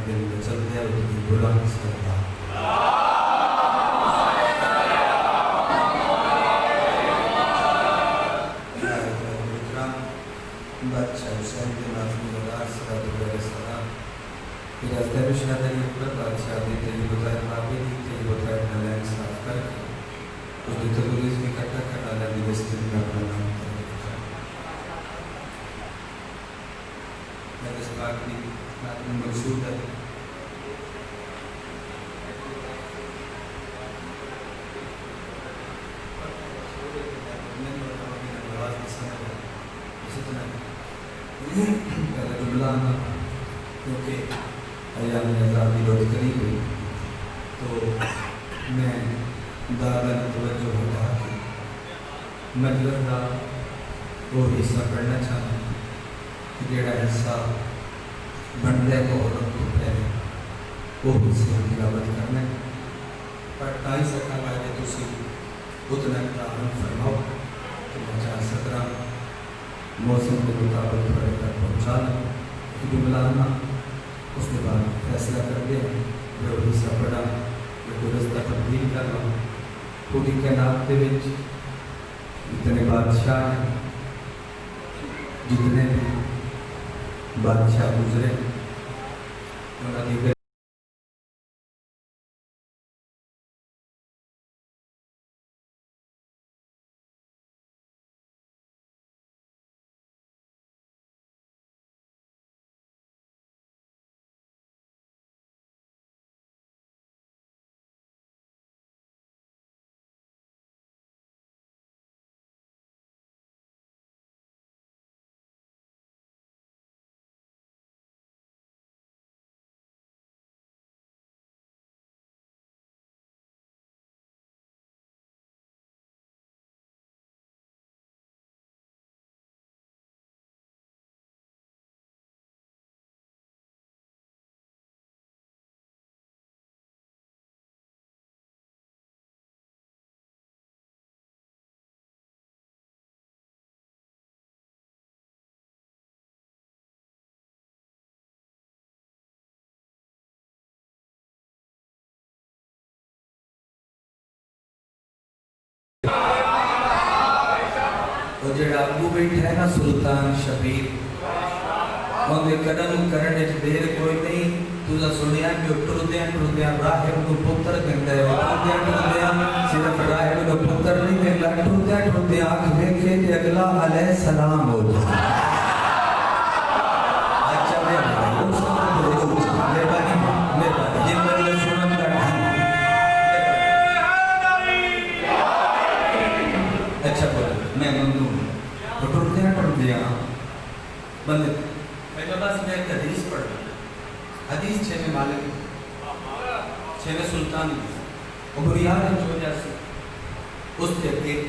دل میں چلتے ہیں وہ بلند کرتا بادشاہ حسین کے ناظمی اللہ صلی اللہ علیہ وسلم پھر از درش نداری اکبر بادشاہ دیتے یہ بطائر مابی دیتے یہ بطائر نلائن صاف کر کے اس نے تلوریز میں کٹا کرنا لگی دستر میں اپنا نام کرنے میں اس بات کی مقصود ہے پہلا جملہ آنا کیونکہ ایام آزادی بہت قریب ہوئی تو میں دادا نے توجہ ہوتا کہ مجلس کا وہ حصہ پڑھنا چاہتا ہوں کہ جڑا حصہ بنتا ہے تو عورت کو پہلے وہ حصے ہم تلاوت کرنا ہے پر ٹائی سکتا ہے تو اسی اتنا تعاون فرماؤ کہ میں 17 موسم کے مطابق پڑے تک پہنچا لیں کیونکہ ملانا اس کے بعد فیصلہ کر دیں جو حصہ پڑھا جو رستہ تبدیل کر رہا پوری کائنات کے وچ جتنے بادشاہ ہیں جتنے بھی بادشاہ گزرے انہوں نے وہ جڑا ابو بیٹھا ہے نا سلطان شبیر ان کے قدم کرنے دیر کوئی نہیں تُجھا سنیا کہ ٹردیاں راہب کو پتر کہتا ہے ٹردیاں صرف راہب کو پتر نہیں کہتا ٹردیاں آنکھ دیکھے کہ اگلا علیہ السلام ہو جائے اچھا میں ممنون تو ٹردیاں بندے میں بس میں ایک حدیث پڑھ رہا حدیث چھے میں مالک چھے میں سلطان وہ بریار ہے جو جیسے اس کے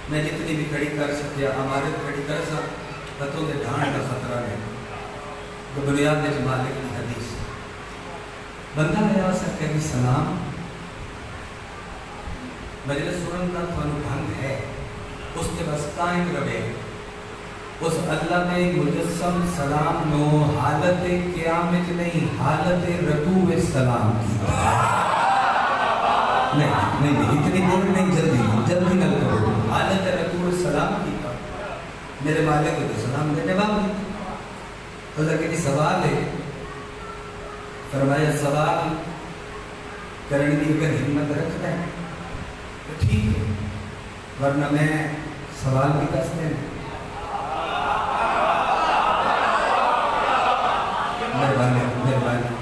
میں جتنی بھی کھڑی کر سکیا ہمارے کھڑی کر سک پتوں کے ڈھانڈ کا خطرہ ہے تو بریار ہے مالک کی حدیث بندہ ہے آسا کہ سلام مجلس سنن کا تھانو بھنگ ہے اس کے بس قائم رہے اس اللہ نے مجسم سلام نو حالت قیامت نہیں حالت رکوع سلام کی نہیں اتنی دیر نہیں جلدی نہ کرو حالت رکوع سلام کی میرے مالک کو سلام دینے والی حضرت کی سوال ہے فرمایا سوال کرنے کی اگر ہمت رکھتا ہے تو ٹھیک ہے ورنہ میں سوال بھی کرتے ہیں مہربانی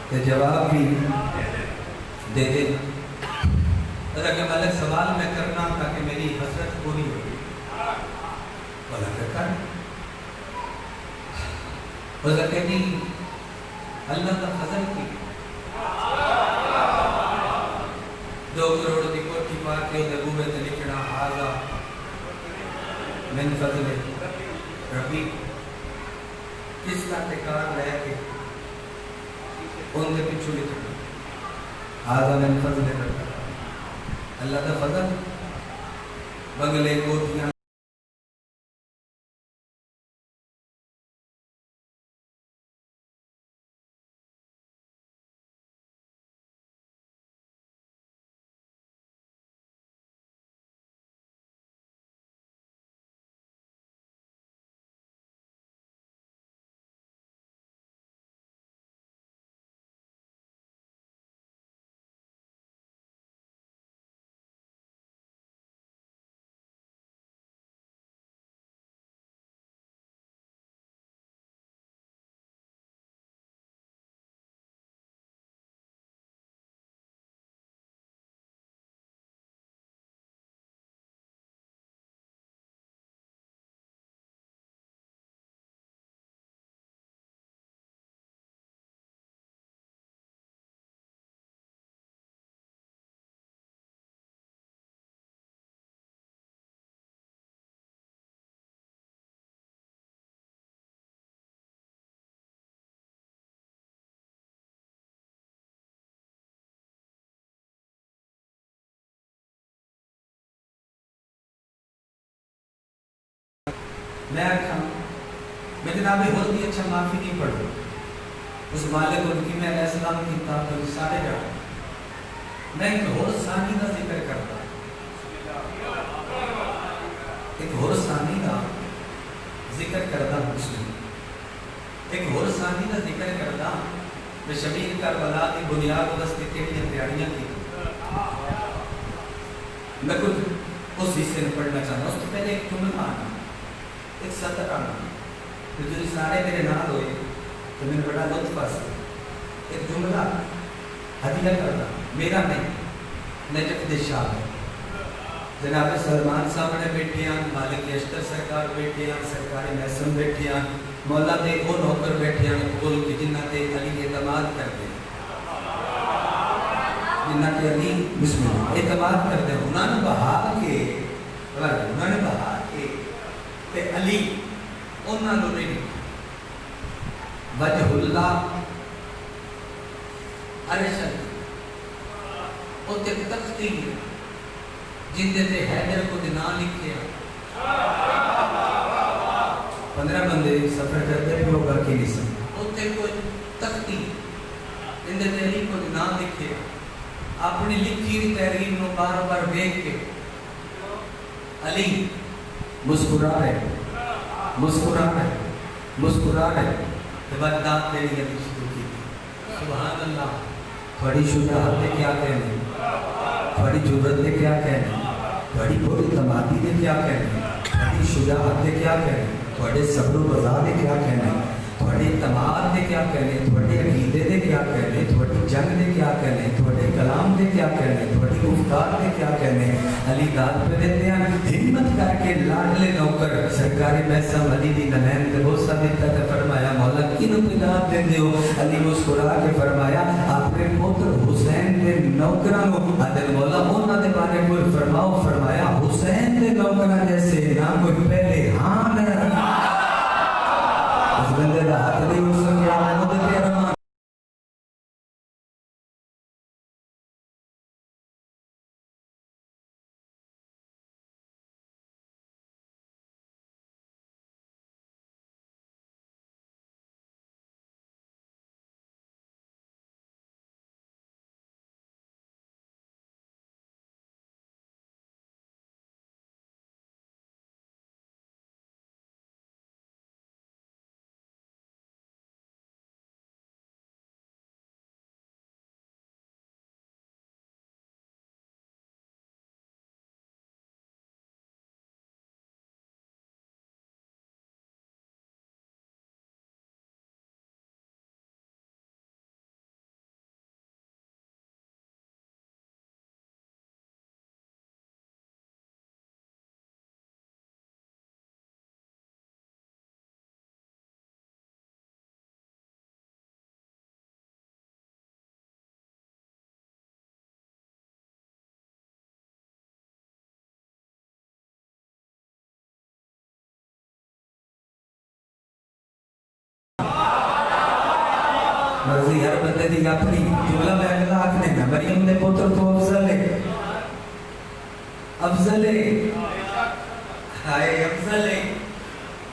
کہ جواب بھی دے دے حضرت کہ مالک سوال میں کرنا تاکہ میری حسرت پوری ہو بولا کہ کر حضرت کہ اللہ کا فضل کی 2 کروڑ دی کوٹھی پا کے دبوے تے لکھنا حاضا من فضل ربی کس کا تکار رہ کے ان کے پچھو لکھنا حاضا من فضل ربی اللہ کا فضل بنگلے کوٹھیاں میں آکھا میں جناب اور بھی اچھا معافی نہیں پڑھو اس مالک ان کی میں علیہ السلام کی طاقت سارے جا میں ایک اور ثانی کا ذکر کرتا ایک اور ثانی کا ذکر کرتا مسلم ایک اور ثانی کا ذکر کرتا میں شبیر کربلا کی بنیاد و دستے کے لیے تیاریاں کی میں کچھ اس حصے میں پڑھنا چاہتا ہوں اس سے پہلے ایک جملہ آنا ایک سطر آنا تو جو سارے میرے نال ہوئے تو میں نے بڑا لطف حاصل ایک جملہ ہدیہ کرنا میرا نہیں نجف دشاہ ہے جناب سلمان صاحب نے بیٹھے ہیں مالک اشتر سرکار بیٹھے ہیں سرکاری محسن بیٹھے ہیں مولا دے وہ نوکر بیٹھے ہیں قول کی جنہ تے علی اعتماد کرتے ہیں جنہ تے علی بسم اللہ اعتماد کرتے ہیں انہوں نے بہا کے تے علی انہوں نے نہیں وجہ اللہ عرشد اور تے تختی جن دے حیدر کو نام لکھے 15 بندے سفر کرتے بھی ہوگا کہ نہیں سن اتنے کوئی تختی جن دے علی کو نام لکھے اپنی لکھی ہوئی تحریر کو بار بار دیکھ کے علی مسکرا رہے تبدات دے لئے شروع کی سبحان اللہ بڑی شجاعت نے کیا کہنے بڑی جرت نے کیا کہنے بڑی بڑی تمادی نے کیا کہنے بڑی شجاعت نے کیا کہنے بڑے صبر و بزا نے کیا کہنے بڑے تماد نے کیا کہنے بڑے عقیدے نے کیا کہنے بڑی جنگ نے کیا کہنے بڑے کلام نے کیا کہنے بڑی گفتار نے کیا کہنے علی داد پہ دیتے ہیں ہمت کر کے لاڈلے نوکر سرکاری محسم علی دی نمین دے بوسا دیتا تھا فرمایا مولا کینوں پہ داد دے دیو علی مسکرا کے فرمایا اپنے پوتر حسین دے نوکرانوں حضرت مولا مونا دے بارے کوئی فرماؤ فرمایا حسین دے نوکران جیسے نام کوئی پہلے ہاں نہ اس بندے دا ہاتھ نہیں ہو سکیا مدد رحمان مرضی ہر بندے دی اپنی جملہ میں اگلا آکھنے میں مریم دے پتر تو افضل ہے ہائے افضل ہے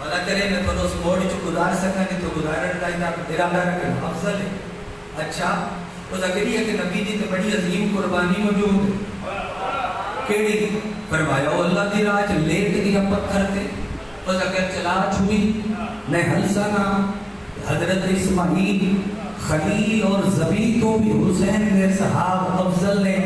والا کرے میں تو اس موڑ چو گزار سکا نہیں تو گزارن دائیں ارادہ رکھنا افضل ہے اچھا وہ ذکری ہے کہ نبی دی تو بڑی عظیم قربانی موجود ہے کیڑی فرمایا اللہ دی راج لیٹ دیا پتھر تے وہ ذکر چلا چھوئی نہ حلسانہ حضرت اسماعیل خلیل اور زبی تو بھی حسین نے صحاب افضل نے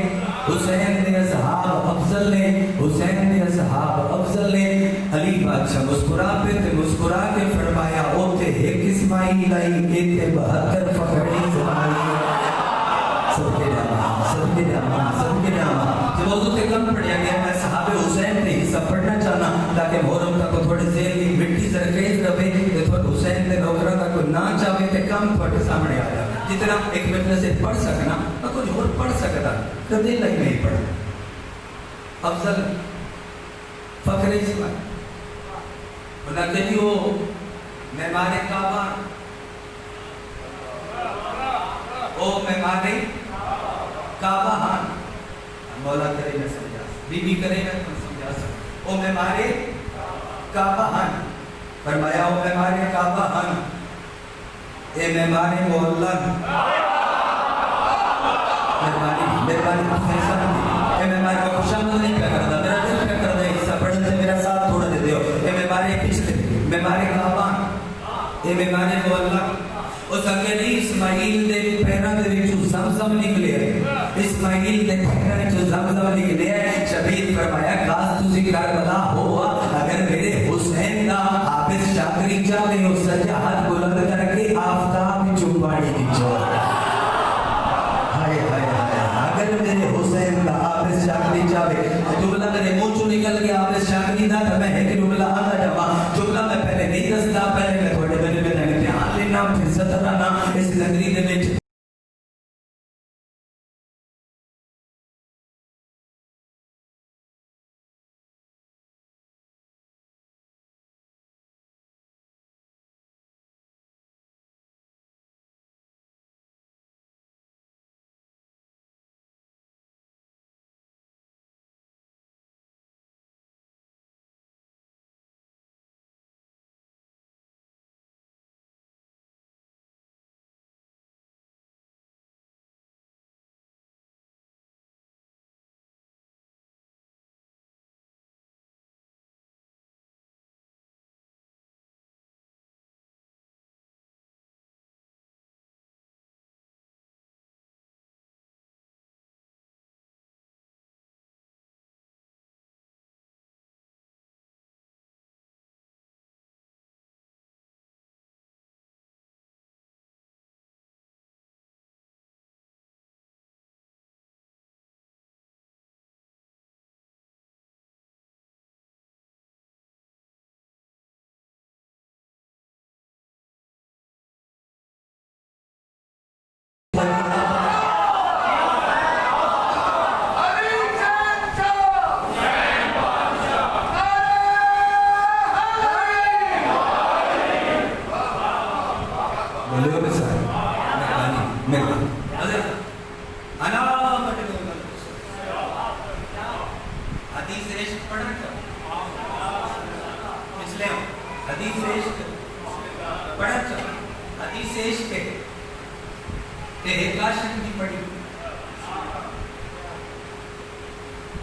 حسین نے صحاب افضل نے حسین نے صحاب افضل نے علی بادشاہ مسکرا پہ تے مسکرا کے فرمایا اوتے ایک اسماعیل آئی ایتے 72 فخری اسماعیل سب کے نام جب وضو تے کم پڑھیا گیا میں صحاب حسین نے حصہ پڑھنا چاہنا تاکہ محرم کا کو تھوڑے زیر لی مٹی زرکیز رہے کہ تھوڑے حسین نے نوکرہ کا کوئی نہ چاہے تے کم تھوڑے سامنے آیا جتنا ایک مطلب سے پڑھ سکنا میں کچھ اور پڑھ سکتا کبھی لگ نہیں پڑھ افضل فخر اسماعیل انہاں کہ جو مہمان کعبہ او مہمان کعبہ ہاں مولا کرے میں سمجھا بی بی کرے میں سمجھا سکتا او مہمان کعبہ ہاں فرمایا او بیماری کعبہ ہن اے بیماری مولن مہربانی فیصلہ نہیں اے بیماری کو خوشامد نہیں کیا کرتا میرا دل کیا کرتا ہے حصہ پڑھنے سے میرا ساتھ تھوڑا دے دیو اے بیماری پچھلے بیماری کعبہ اے بیماری مولن اس اگلی اسماعیل دے پیرہ دے وچوں زمزم نکلے اسماعیل دے پیرہ وچوں زمزم نکلے شبیر فرمایا کاش تسی کربلا ہوا اگر میرے حسین دا حافظ شاکری چاہے اس سجا ہاتھ بلند کر کے آفتاب وچوں پانی نچو ہائے ہائے ہائے اگر میرے حسین دا حافظ شاکری چاہے جملہ میرے منہ چوں نکل گیا حافظ شاکری دا تو میں ایک جملہ آتا جاواں جملہ میں پہلے نہیں دستا پہلے میں تھوڑے بنے میں امتحان لینا پھر سترانا اس نگری دے وچ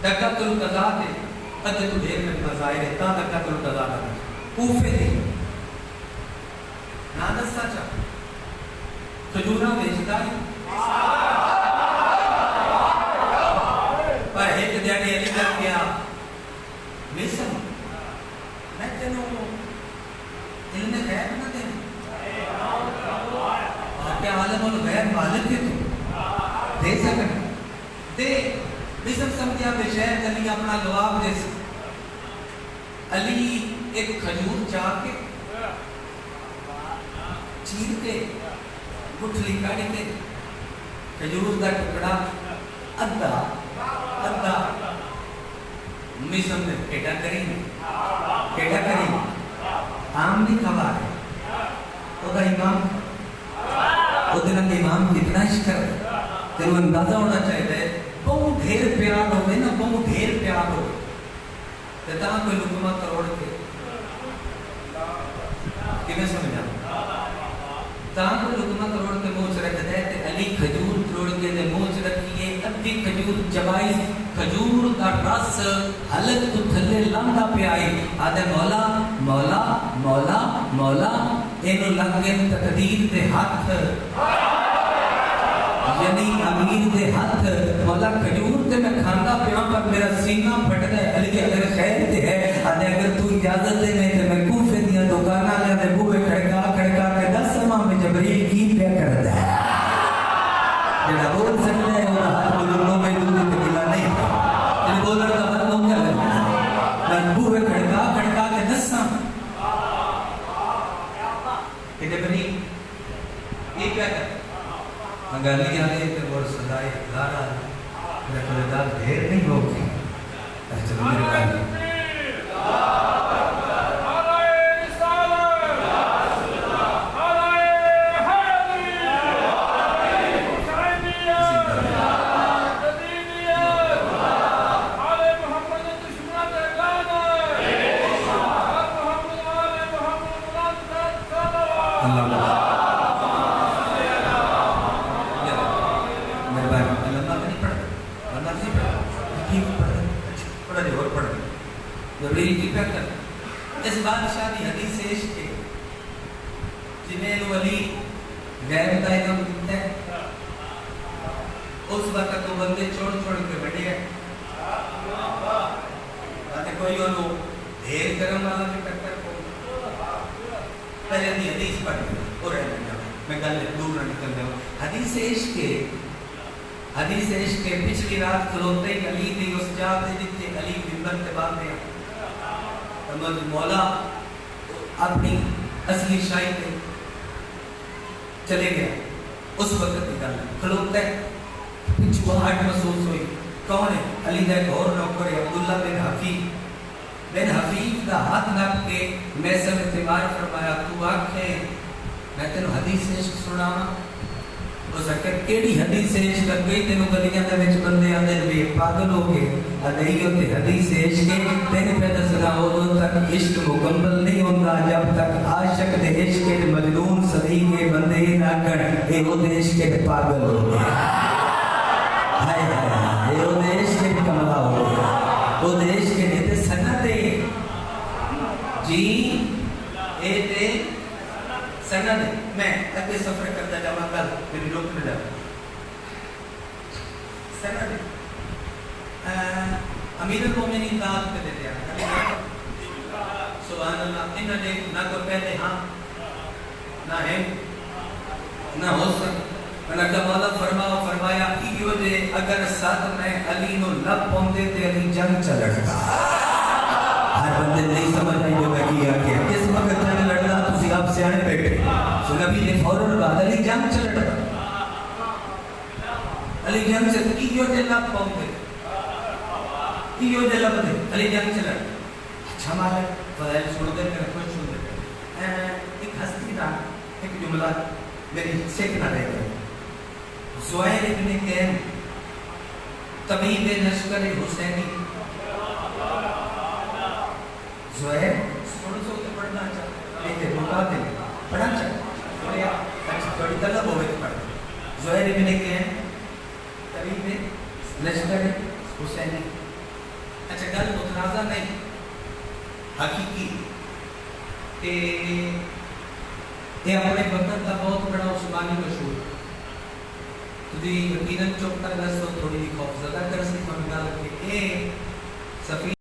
دقت القضاء دے قدر تو دیر میں مظاہر ہے تا دقت القضاء دے کوفے دے نادس سچا خجورہ بیچتا ہے پر ایک دیانے علی کر گیا میسن میں تینوں علم غیب نہ دیں اور کیا عالم الغیب مالک کے تو دے سکن دے بسم سمجھا بے شہر علی اپنا لواب دے سکتا علی ایک کھجور چاہ کے چیر کے گٹھلی کاڑی کے کھجور دا ٹکڑا ادھا مسلم نے کیٹا کریں عام نہیں کھوا ہے وہ دا امام وہ دنہ کے امام کتنا شکر تیرو اندازہ ہونا چاہتا ہے بہت ڈھیر پیار ہوئے نا بہت ڈھیر پیار ہوئے تیتا کوئی لکمہ کروڑ کے کیوں سمجھا تاں کوئی لکمہ کروڑ کے موچ رکھ دے تے علی کھجور کروڑ کے دے موچ رکھیے ادھی کھجور جبائی کھجور دا رس حلق تو تھلے لاندا پہ آئی آدھے مولا مولا مولا مولا اینو لگن تقدیر دے ہاتھ یعنی امیر دے ہاتھ مولا کھجور تے میں کھاندا پیاں پر میرا سینہ پھٹ گئے علی اگر خیر تے ہے آدھے اگر تو اجازت دے میں تے میں کوفے دیا دکانہ لے دے بوئے کھڑکا کے 10 سما میں جبریل کی پہ کرتا ہے جڑا بول سکتا ہے وہ ہاتھ بلندوں میں دودھ تکلا نہیں جن بولر کا بلندوں کیا لگتا ہے بوئے کھڑکا کے 10 سما کہ جبریل یہ کیا کرتا مگالی آنے تے بور صدای لارا میرا کلدار دھیر نہیں ہوگی چلو میرے گالی جبریل کی کر اس بادشاہ کی حدیث عشق کے جنہیں علی غیب کا علم دیتا ہے اس وقت وہ بندے چھوڑ کے بڑھے ہیں کوئی انہوں دیر کرم والا بھی ٹکر کو پہلے دی حدیث پڑھ اور رہنے جاؤں میں گل دور نہ نکل جاؤں حدیث عشق کے پچھلی رات کھلوتے ہی علی دی اس جاتے جتنے علی منبر کے بعد میں فرمایا مولا اپنی اصلی شاہی پہ چلے گیا اس وقت کی گل کھلوتا ہے پچھواہٹ محسوس ہوئی کون ہے علی دا ایک اور نوکر ہے عبداللہ بن حفیظ دا ہاتھ نپ کے میں سب اعتبار فرمایا تو آنکھیں میں تینوں حدیث عشق سناواں اس اکر کیڑی حدیث عشق کر گئی تینوں گلیاں دے وچ بندے آندے نے پاگل ہو گئے ادائیو تے حدیث عشق تینے پہ دسنا ادوں تک عشق مکمل نہیں ہوندا جب تک عاشق دے عشق تے مجنون سدی کے بندے نہ کر اے او دے عشق تے پاگل ہو گئے ہائے ہائے اے او دے عشق تے کملا ہو گیا او دے عشق تے سنت جی اے تے سنت میں اگے سفر کرتا جاواں گل میری روک نہ جاؤ سنت امیر المومنین داد پہ دے دیا سبحان اللہ انہوں نے نہ کو پہلے ہاں نہ ہے نہ ہو سکتا انہوں نے مولا فرمایا ایو دے اگر ساتھ میں علی نو لب پوندے تے علی جنگ چلڑتا ہر بندے نہیں سمجھ آئی جو میں کیا کہ کس وقت جنگ لڑنا تسی آپ سیانے بیٹھے سو نبی نے فوراً بعد علی جنگ چلڑتا علی جنگ سے ایو دے لب پوندے ایو دے لب دے علی جنگ چلڑ اچھا مالا فضائل چھوڑ دے میرا خوش چھوڑ دے ایک ہستی دا ایک جملہ میری سیکھ نہ رہ گئے زہیر ابن کیم طبیب لشکر حسینی زہیر تھوڑا سا ہوتے پڑھنا چاہتا لیکن بتا دیں پڑھنا چاہتا اچھا بڑی طلب ہوئے تو پڑھتا زہیر ابن کیم طبیب لشکر حسینی اچھا گل متنازع نہیں حقیقی یہ اپنے وقت کا بہت بڑا عثمانی مشہور تجھے یقیناً چوکتا گس تو تھوڑی خوف زدہ کر سی فرمایا کہ اے سفیر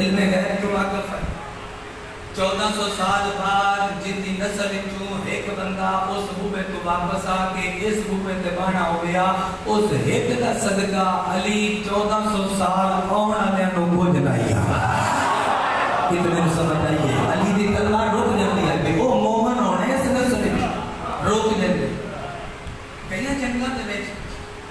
علم غیب جو واقف ہے 1400 سال بعد جن دی نسل چوں ایک بندہ اس صوبے تو واپس آ کے اس صوبے تے بانا ہویا اس ایک دا صدقہ علی 1400 سال آن والے نو کچھ نہیں آ کتنے سمجھ آئیے علی دی تلوار رک جاتی ہے کہ وہ مومن ہونے اس نسل روک جاتے کئی جنگاں دے وچ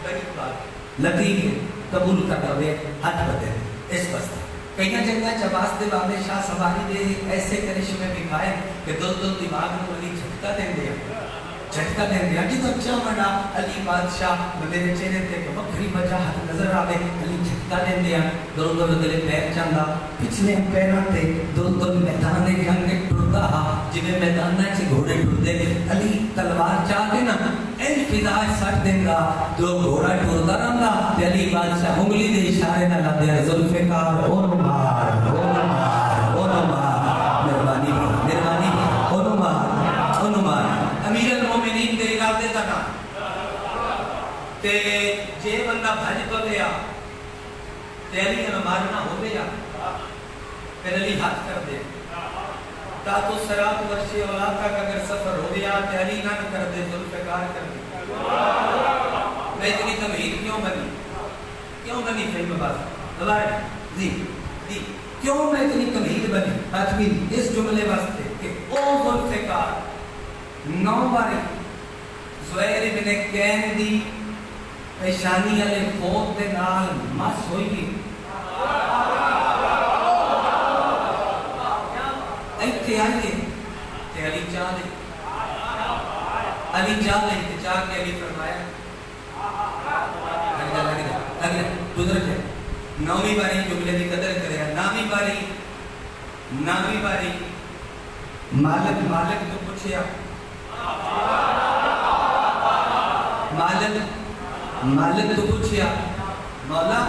بڑی بات لطیف قبول کرتا ہوئے ہاتھ بدے اس واسطے کئی جگہ جباس دے بابے شاہ سواری دے ایسے کرشمے دکھائے کہ دل دماغ نو علی جھٹکا دیں دیا جی تو اچھا بڑا علی بادشاہ میرے چہرے تے وکری وجاہت نظر آوے علی جھٹکا دیں دیا دل دلے پیر چاندہ پچھلے پیروں تے دل میدان دے جنگ ٹرتا ہا جنہیں میدان چ گھوڑے ٹرتے علی تلوار چاہ کے نا فضا سٹ دینگا جو گھوڑا ٹورتا رہنگا تے علی بادشاہ انگلی دے اشارے نہ لب دے ذوالفقار اونو مار مہربانی اونو مار امیر المومنین دے ارادے تک تے جے بندہ بھج تو گیا تے علی نے مارنا ہو گیا پھر علی ہاتھ کر دے تا تو سرات ورشی اولاقہ کا اگر سفر ہو گیا تے علی نہ کر دے ذوالفقار کر دے میں اتنی تمہید کیوں بنی فلم باز جی کیوں میں اتنی تمہید بنی تجوید اس جملے واسطے کہ او ذوالفقار 9 باری زہیر بن کین دی پیشانی علی خوف دے نال مس ہوئی گی ایتھے آئیے تے علی چاہ دے چاہ کے علی فرمایا لگ جا گزر جائے 9ویں باری جملے کی قدر کرے 9ویں باری مالک تو پوچھیا مالک تو پوچھیا مولا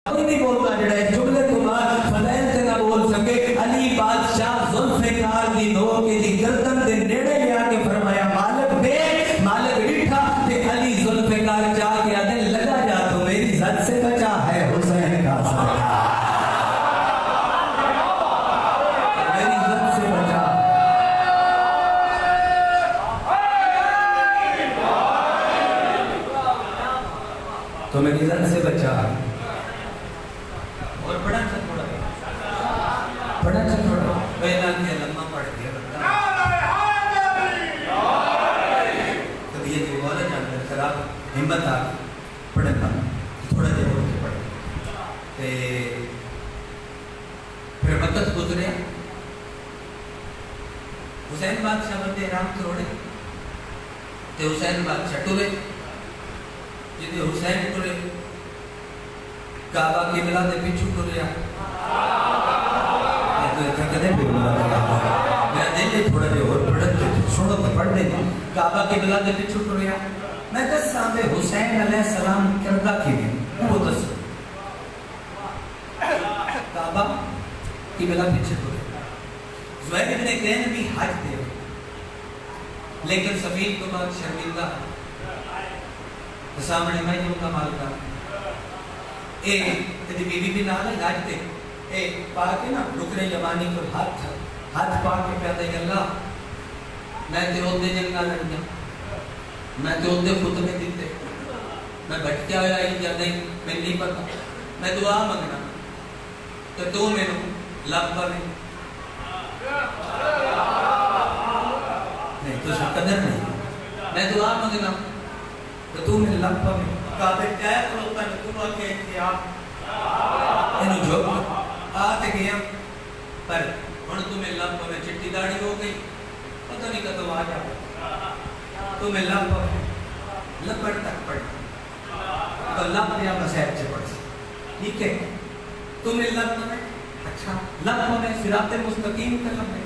کوئی نہیں بولتا جڑا ہے جملے کو بعد فضائل سے نہ بول سکے علی بادشاہ ذوالفقار دی نو کے دی گردن دے نیڑے لیا کے فرمایا مالک ڈٹھا تے علی ذوالفقار چاہ کے آدھے لگا جا تو میری ذات سے بچا ہے حسین کا صدقہ میری ذات سے بچا تو میری ذات سے بچا پہلا کہ لمحہ پڑھ گیا طبیعت والا جانور خراب ہمت آ پڑھنا تھوڑا دیر ہو کے پڑھ پھر وقت گزرے حسین بادشاہ بندے رام کروڑے تے حسین بادشاہ ٹورے جدے حسین ٹورے کعبہ کی بلا دے پیچھو ٹوریا میرا دل ہے تھوڑا دے اور چھوڑو تو پڑھ دے کعبہ کی بلا دے پیچھو ٹوریا میں دس سامنے حسین علیہ السلام کردہ کی بھی وہ دس کعبہ کی بلا پیچھے ٹوریا زہیر ابن کین بھی حج دے لیکن سفید تو بات شرمندہ سامنے میں جو کمال کا تیری بیوی بھی نہ حج دے پاکے نا رکنے یمانی کو ہاتھ پاکے پیدا ہے اللہ میں تے عہدے جنگا لڑنا میں تے عہدے خطبے دیتے میں بھٹکیا ہوا ہی یا نہیں میں نہیں پتا میں دعا مانگنا تو تو میں لب پڑے نہیں تو شاہ قدر نہیں میں دعا مانگنا تو تو میں لب پڑے کعبے کیا کھلوتا ہے تو آکے اتیا انہوں جو آتے گیا پر ہن تمہیں لب میں چٹی داڑی ہو گئی پتہ نہیں کتوں آ جاؤ تمہیں لب لپڑ تک پڑھ تو لب یا مسائب سے پڑھ ٹھیک ہے تمہیں لب میں اچھا لب میں صراط مستقیم کا لب ہے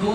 2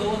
2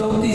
34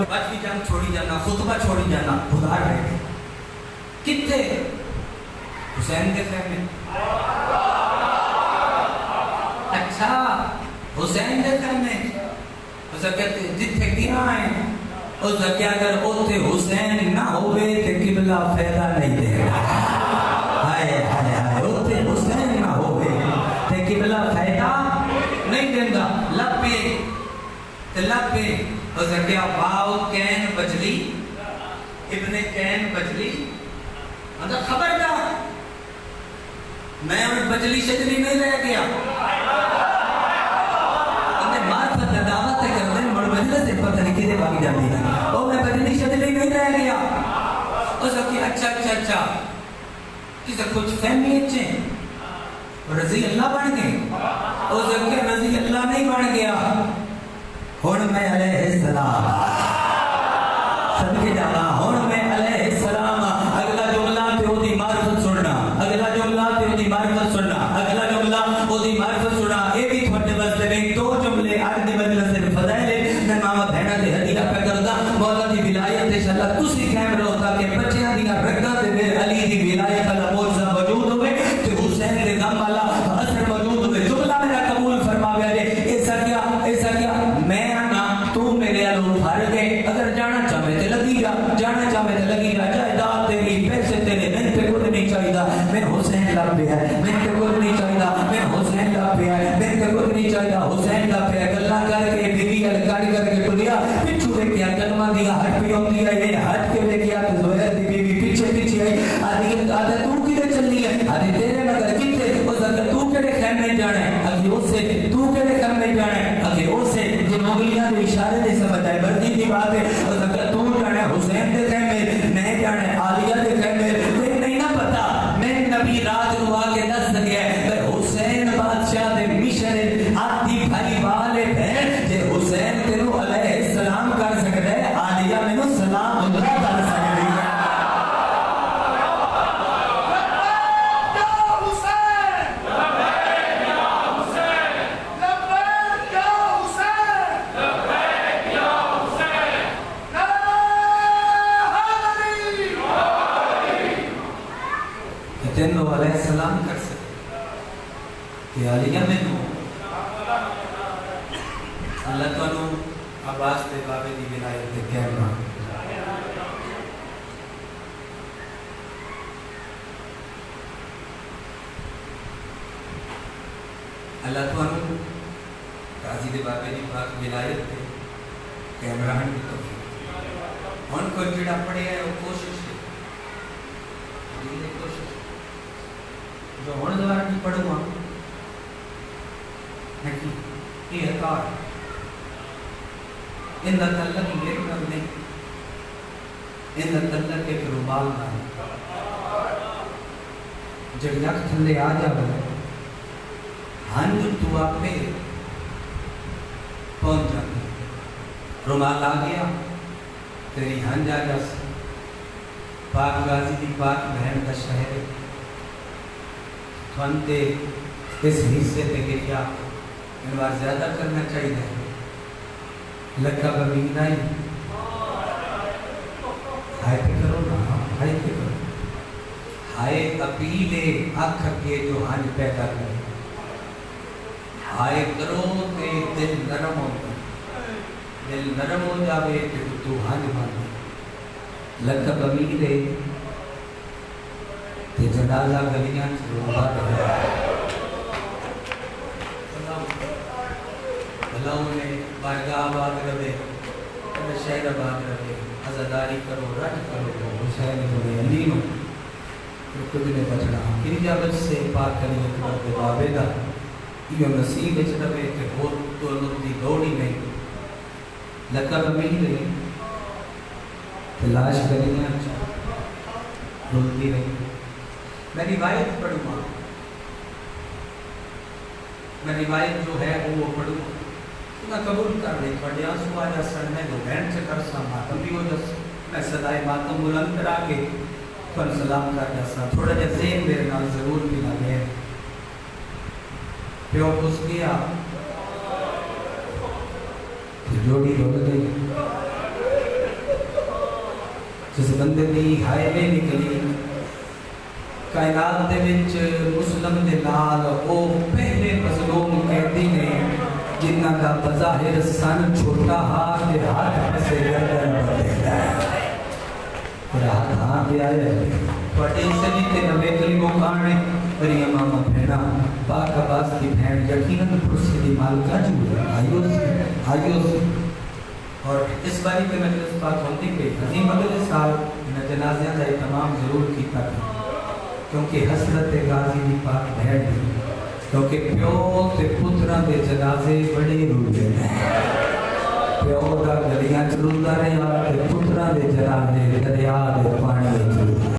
بچ بھی جنگ چھوڑی جانا، خطبہ چھوڑی جانا، خدا رہے گے کتنے حسین کے خیمے. اچھا حسین کے خیمے اسے کہتے جتھے کیا ہیں اسے کیا اگر اوتے حسین نہ ہوئے تے قبلہ فائدہ نہیں دے گا. ہائے ہائے ہائے اوتے حسین نہ ہوئے تے قبلہ فائدہ نہیں دیندا. لپے تے لپے اسے کیا واو کین بجلی ابن کین بجلی اندر خبردار میں ان بجلی شجلی نہیں رہ گیا. اندر معرفت دعوت کر دیں مڑ مجلس سے پتہ نہیں کدے باقی جاتی ہے او میں بجلی شجلی نہیں رہ گیا. اسے کیا اچھا کسے کچھ فہمی اچھے رضی اللہ بن گئے. اسے کیا رضی اللہ نہیں بن گیا. ہون میں علیہ السلام صدقے جانا ہون میں علیہ السلام اگلا جملہ تے او دی معرفت سننا، اگلا جملہ تے او دی معرفت سننا، اگلا جملہ او دی معرفت سننا. اے بھی تھوڑے واسطے میں دو جملے اج دی مجلس دے فضائل میں ماما بہنا دے ہدیہ پہ کردا. مولا دی ولایت انشاءاللہ تسی قائم رہو تاکہ بچیاں دی رگاں دے وچ علی دی ولایت دا معجزہ موجود ہوے تے حسین دے غم والا اثر موجود ہوے. جملہ میرا قبول فرماویا جے. ایسا کیا میں نا تو میرے الو پھڑ کے اگر جانا چاہے تے لگی جا، جانا چاہے تے لگی جا. جائیداد تیری پیسے تیرے میں تے کچھ نہیں چاہیدا. میں حسین لب پہ ہے میں تے کچھ نہیں چاہیدا. میں حسین لب پہ ہے میں تے کچھ نہیں چاہیدا. حسین لب پہ ہے گلاں کر کے بیوی ال کر کے ٹریا پچھو ویکھیا کلمہ دی ہٹ پی ہوندی ہے. یہ ہٹ کے ویکھیا تے زہیر دی بیوی پیچھے آئی. آدھی تو کدے چلی ہے؟ آدھی تیرے مگر کتے اس اگر تو کیڑے خیمے جانا ہے اگے اس سے تو کیڑے خیمے جانا ہے اگے اس سے جو مغلیاں دے اشارے دے سمجھ آئے. مرضی دی بات ہے اس اگر تو جانا ہے حسین دے خیمے میں جانا ہے عالیہ دے خیمے. کوئی نہیں نہ پتا میں نبی رات کو آ کے دس گیا ہے حسین بادشاہ دے مشن آتی بھائی والے بہن جے حسین تینو علیہ السلام کر سکتا ہے عالیہ میں نو سلام اللہ کر سکتی ہے. تینو علیہ السلام کر سکتے کہ علیہ میں نو اللہ تعالیٰ عباس تے بابے دی ولایت تے کہنا اللہ تعالیٰ قاضی دے بابے دی پاک ولایت تے کیمران کی توفیق. ان کو جڑا پڑے ہے وہ کوشش ہے کوشش جو ہونے دوارا کی پڑھوں گا نہیں یہ اکار ان دا تعلق یہ کر نہیں ان دا تعلق ایک رومال نہ جب یک تھلے آ جاوے ہنج تو آپ پہ پہنچ جاتے رومال آ گیا تیری ہنج آ جا سکتا. پاک غازی دی پاک بہن دا شہر تھوانتے اس حصے تے گریا انوار زیادہ کرنا چاہیے لکھا بمین آئی ہائے پہ کرو نا ہائے پہ کرو ہائے اپیلے آنکھ کے جو ہنج پیدا کرے ہائے کرو تے دل نرم ہو دل نرم ہو جاوے تے تو ہنج باندھے لکھا بمیلے تے جنازہ گلیاں چھوڑا رہا اللہ نے بارگاہ آباد رہے شہر آباد رہے عزاداری کرو رج کرو حسین ہوئے علی نو کچھ نے بچنا کن جابت سے پاک کری اکبر دے بابے دا یہ نصیب اچھ رہے کہ بہت دولت دی دوڑی نہیں لکھا بمیلے لاش گلیاں رولتی رہی. میں روایت پڑھوں گا میں روایت جو ہے وہ پڑھوں گا میں قبول کر رہی پڑھے آنسو آجا سر میں جو بہن سے کرسا ماتم بھی ہو جاسا میں صدای ماتم بلند کرا کے پر سلام کر جاسا. تھوڑا جا ذہن میرے نال ضرور بھی لگے پیو پس گیا جوڑی رول گئی جس بندے دی ہائے نہیں نکلی کائنات دے وچ مسلم دے نال او پہلے مظلوم قیدی نے جنہاں دا بظاہر سن چھوٹا ہاتھ دے ہاتھ پسے گردن بدلدا ہے رات ہاں بھی آئے پڑے سنی تے نوے کلموں کانے میری امامہ بھیڑا پاک عباس کی بھین یقیناً پرسی دی مالکہ جو آئیو سی اور اس باری پہ مجلس پاک ہوتی پہ عظیم اگلے سال انہیں جنازیاں دا اہتمام ضرور کیتا تھا کیونکہ حسرت غازی دی پاک بھیڑ دی کیونکہ پیو تے پترہ دے جنازے بڑے روڑے ہیں پیو دا گلیاں چلوندہ رہا تے پترہ دے جنازے دریا دے پانی چلوندہ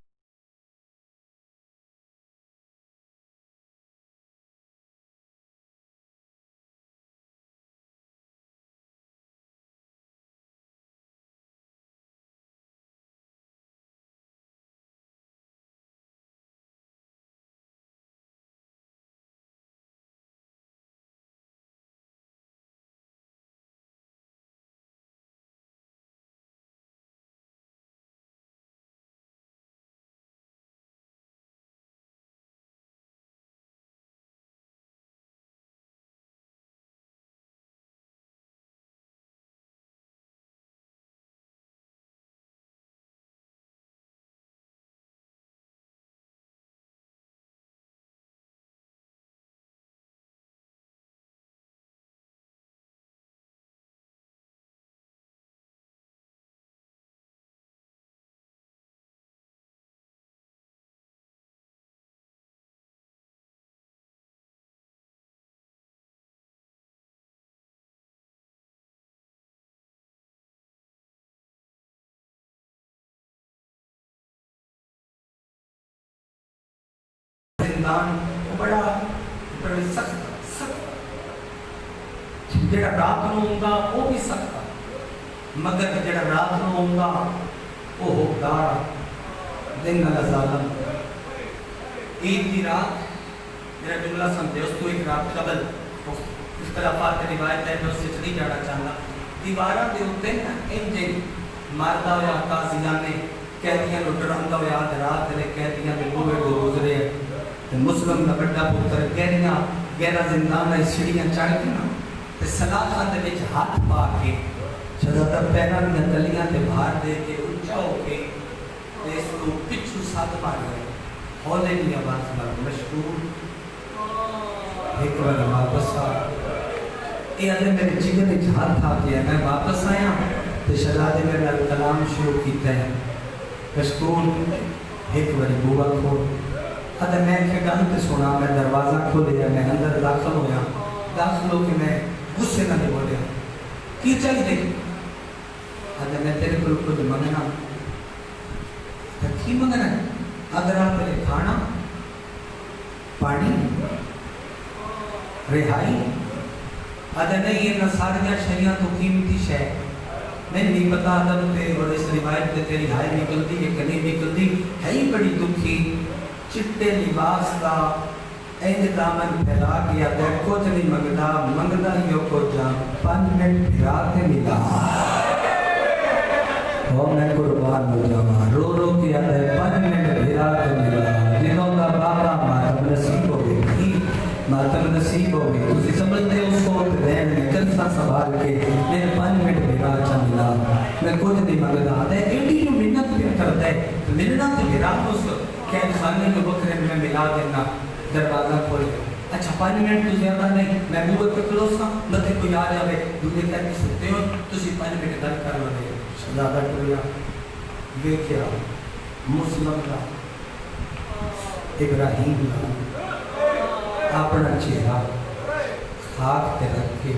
زندان بڑا سخت جڑا رات نو ہوندا وہ بھی سخت مگر جڑا رات نو ہوندا وہ حقدار دن نال ظالم عید دی رات میرا جملہ سمجھے اس کو ایک رات قبل اختلافات روایت ہے میں اس سے چلی جانا چاہتا دیواراں دے اوتے نا انجن ماردا ہوا قاضیاں نے قیدیاں لٹراندا ہوا رات نے قیدیاں دے بوئے دے گزرے مسلم دا بڑا پتر گہرا زندان ہے سیڑھیاں چڑھ کے نا تے سلاخاں دے وچ ہاتھ پا کے شہزادہ پیراں دی تلیاں تے بھار دے کے اونچا ہو کے تے اس کو پچھو ساتھ مار گئے ہولے دی آواز نال مشہور ایک بار واپس آ یہ اندر میرے جگر وچ ہاتھ آ گیا میں واپس آیا تے شہزادے میرے نال کلام شروع کیتا ہے مشکور ایک بار بوا کھول اگر میں ایک گل تے سنا میں دروازہ کھولیا میں اندر داخل ہویا داخل ہو کے میں غصے نہ بولیا کی چاہیے اگر میں تیرے کو کچھ منگنا تو کی منگنا ہے اگر آپ پہلے کھانا پانی رہائی اگر نہیں یہ نصاریہ شریعہ تو قیمتی شے میں نہیں پتا ادب تے اور اس روایت تے تیری ہائے نکلتی ہے کہ نہیں نکلتی ہے ہی بڑی دکھی چٹے لباس کا اینج دامن پھیلا گیا تے کچھ نہیں منگدا منگدا ہی کو جا 5 منٹ پھرا کے ملا اور میں قربان ہو جاواں رو رو کے تے 5 منٹ پھرا کے ملا جنوں دا بابا ماتم نصیب ہو گئی ماتم نصیب ہو گئی تسی سمجھتے ہو اس کو رہن میں کنسا سنبھال کے میں 5 منٹ پھرا چا ملا میں کچھ نہیں منگدا تے ایڈی جو منت پہ کرتا ہے ملنا تے میرا اس قید خانے کے بکرے میں ملا دینا دروازہ کھول اچھا 5 منٹ تو زیادہ نہیں میں بوئے پہ کلوسا لتے کوئی آ جاوے دوسرے کہہ کے سکتے ہو تسی 5 منٹ گل کر لے شہزادہ ٹویا یہ کیا مسلم کا ابراہیم کا اپنا چہرہ خاک تے رکھ کے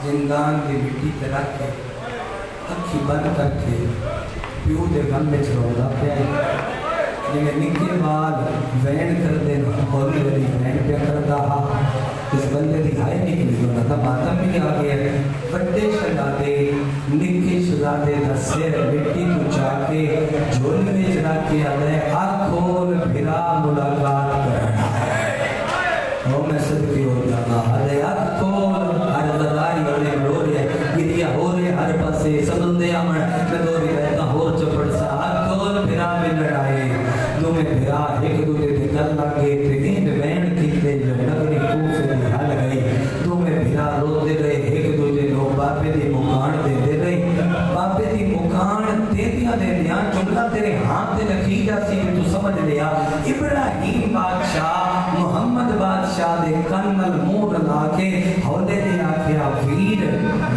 زندان کی مٹی تے رکھ کے اکھی بند کر کے پیو دے غم میں چلودا پیا جنہیں نکے بال وین کر دینا ہولی والی وین پہ کر رہا اس بندے دی ہائے نکلی ہونا تھا ماتم بھی آ گیا بڑے شہزادے نکے شہزادے دا سر مٹی تو چا کے جھولی میں چلا کے آتا ہے آنکھ کھول پھرا ملاقات کرنا اور میں صدقی ہو جانا ارے آنکھ کھول ہر لگائی والے رو رہے گریا ہو رہے ہر پاسے سمندے آمن میں دو بھی رہتا ہو چپڑ سا بادشاہ دے کن نال منہ لا کے ہولے دے آکھیا ویر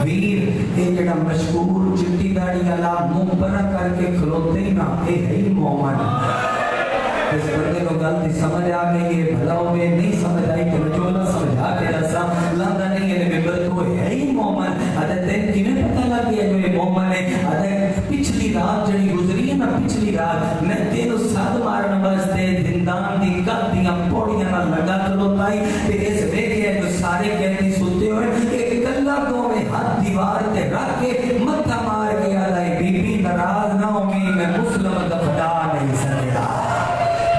ویر اے جڑا مشہور چٹی داڑھی والا منہ بنا کر کے کھلوتے ہی نہ اے ہے ہی مومن اس بندے کو غلطی سمجھ آ گئی ہے بھلا ہوئے نہیں سمجھ آئی کہ مجھولا سمجھا کے رسا لندہ نہیں ہے ممبر تو ہے ہی مومن ادھے تین کیوں پتہ لگ گیا جو یہ مومن ہے ادھے پچھلی رات جڑی گزری ہے نا پچھلی رات میں تینو ساتھ مارن واسطے زندان دی کدیاں پوڑیاں نہ لگا کھلوتائی تے اس دیکھے جو سارے قیدی سوتے ہوئے ایک کلا دو میں ہاتھ دیوار تے رکھ کے متھا مار کے آدھائی بی بی ناراض نہ ہوئی میں مسلم دفٹا نہیں سکتا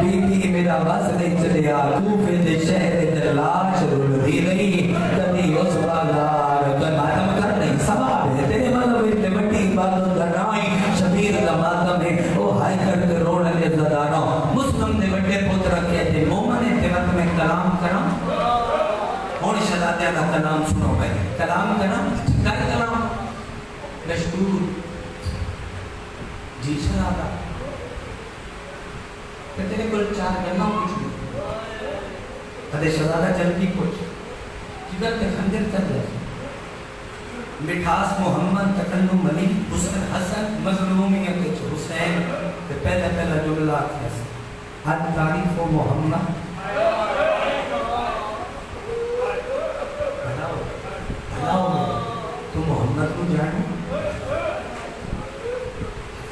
بی بی میرا بس نہیں چلیا کوفے دے شہر دے لاش رول دی نہیں کبھی اس والار ماتم کر نہیں ثواب ہے تیرے مطلب اتنے بڑی عبادت کرنائی شبیر کا ماتم ہے او ہائی کر کے روڑ لے زدانوں مسلم دے بڑے پتر کہتے مومن ہے وقت میں کلام کرام اور شہزادہ کا کلام سنو بھائی کلام کرام کر کلام مشکور جی شہزادہ کہ تیرے کل چار گلنا کچھ نہیں ادھے شہزادہ جلدی کچھ جگر کے خنجر کر لے مٹھاس محمد تکلم علی حسن حسن مظلومیت حسین پہلا پہلا جملہ کیسے حد تعریف و محمد بھلاؤ تو محمد کو جانو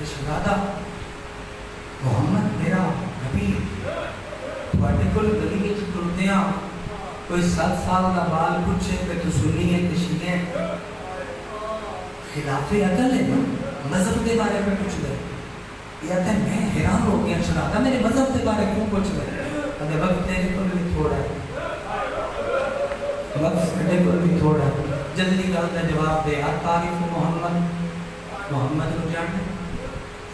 شہزادہ محمد میرا نبی تھوڑے کل گلی کے ٹرتیاں کوئی 7 سال کا بال پوچھے کہ تو سنی ہے تشیئے خلاف عدل ہے مذہب کے بارے میں پوچھ گئے یہ تھا میں حیران ہو گیا شہزادہ میرے مذہب کے بارے کیوں پوچھ گئے ادھے وقت تیرے کو بھی تھوڑا ہے وقت تیرے کو بھی تھوڑا ہے جلدی کا جواب دے تعریف محمد محمد کو جانتے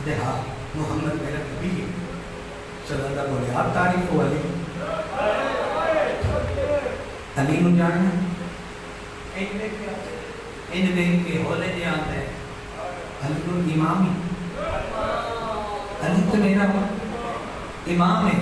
ادھے ہاں محمد میرا نبی ہے شہزادہ بولے آپ تعریف ہو علی علی کو جاننا ان دیکھ کے ہولے دے آتا ہے علی کو امامی علی تو میرا امام ہے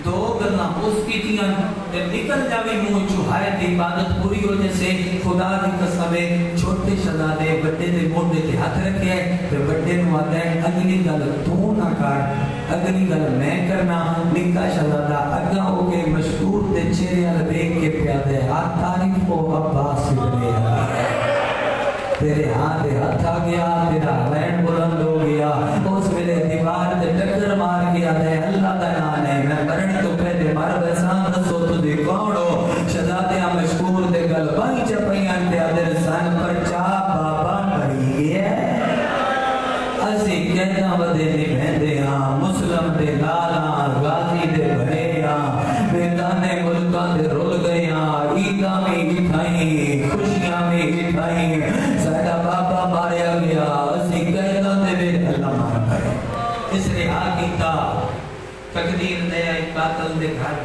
2 گلنا اس کی تیاں جب نکل جاوے منہ چوہائے دی عبادت پوری ہو جیسے خدا دی قسم ہے چھوٹے شہزادے بڑے دے موڈے تے ہاتھ رکھے ہیں پھر بڑے نو آتا ہے اگلی گل تو نہ کر اگلی گل میں کرنا نکا شہزادہ اگا ہو کے مشہور تے چہرے وال دیکھ کے پیادے ہاتھ تعریف کو عباس ابن تیرے ہاتھ ہاتھ آ گیا تیرا لین بلند ہو گیا اس ویلے دیوار تے ٹکر مار گیا تے اللہ کا نام ہے میں مرن تو پہلے مر بسان دسو تو دی کون ہو شہزادے مشکور تے گل بائی چپیاں تے ادھر سن پر چا بابا مری گیا اسی کہنا ودے نہیں بہندے ہاں مسلم دے لالا غازی دے بھرے ہاں میدانے ملکاں دے رول گئے ہاں عیداں میں اٹھائیں خوشیاں میں اٹھائیں ساڈا بابا ماریا گیا اسی کہنا دے بے اللہ مار گئے اس رہا کیتا تقدیر دے آئی قاتل دے گھر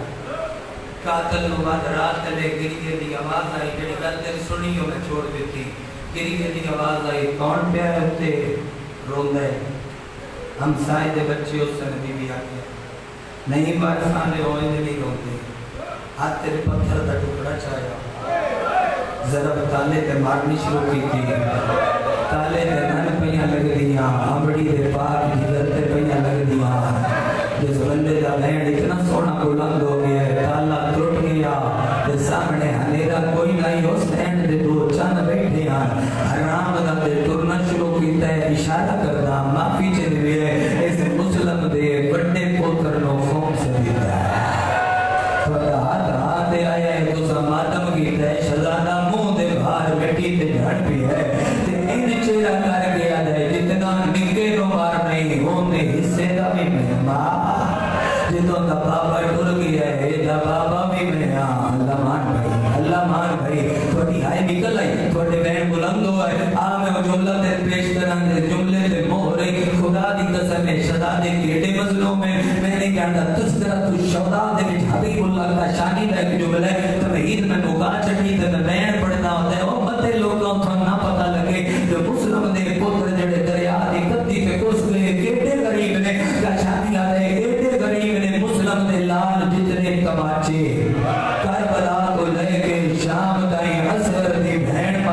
قاتل نو بعد رات لے گریے دی آواز آئی جڑی گل تے سنی ہو میں چھوڑ دیتی گریے دی آواز آئی کون پہ ہے تے روندے ہم سائے دے بچے اس سے نبی بھی آگیا نہیں بارسانے ہوئے نہیں روندے ہاتھ تیرے پتھر دا ٹکڑا چاہیا ذرا تالے تے مارنی شروع کی تھی تالے تے نن پہیاں لگ دیاں آمڑی دے پاک جگر تے پہیاں لگ دیاں جس بندے دا لینڈ اتنا سونا بلند ہو گیا ہے تالا ٹوٹ گیا تے سامنے ہنیرا کوئی نہیں اس لینڈ دے 2 چند بیٹھے ہیں حرام دا تے ٹرنا شروع کیتا ہے اشارہ کردا معافی چلے اس مسلم دے بڑے پوتر نو قوم سے دیتا ہے ہاتھ آیا ہے تو ماتم کیتا ہے شہزادہ منہ دے باہر بیٹھی تے جھڑ پی ہے تے ان چہرہ کر گیا ہے جتنا نکے نو مار نہیں ہونے حصے دا بھی مہمان جتوں دا بابا ٹر گیا ہے دا بابا بھی مہمان اللہ مان بھائی تھوڑی آئی نکل آئی تھوڑے بہن بلند ہو آئے میں جملہ تے پیش کران دے جملے تے مہرے خدا دی قسم ہے شہزادے کیڑے مظلوم میں نہیں جانتا تذکرہ تو شہداء دے وچ حبیب اللہ کا شانی دا ایک جملہ ہے تمہید میں نگاہ چڑھی تے میں بیان پڑھنا ہوتا ہے او متے لوگوں کو نہ پتہ لگے جو مسلم دے پتر جڑے دریا دی کدی تے کس گئے کیڑے غریب نے کا شانی آ رہے کیڑے غریب نے مسلم دے لال جتنے تماچے کربلا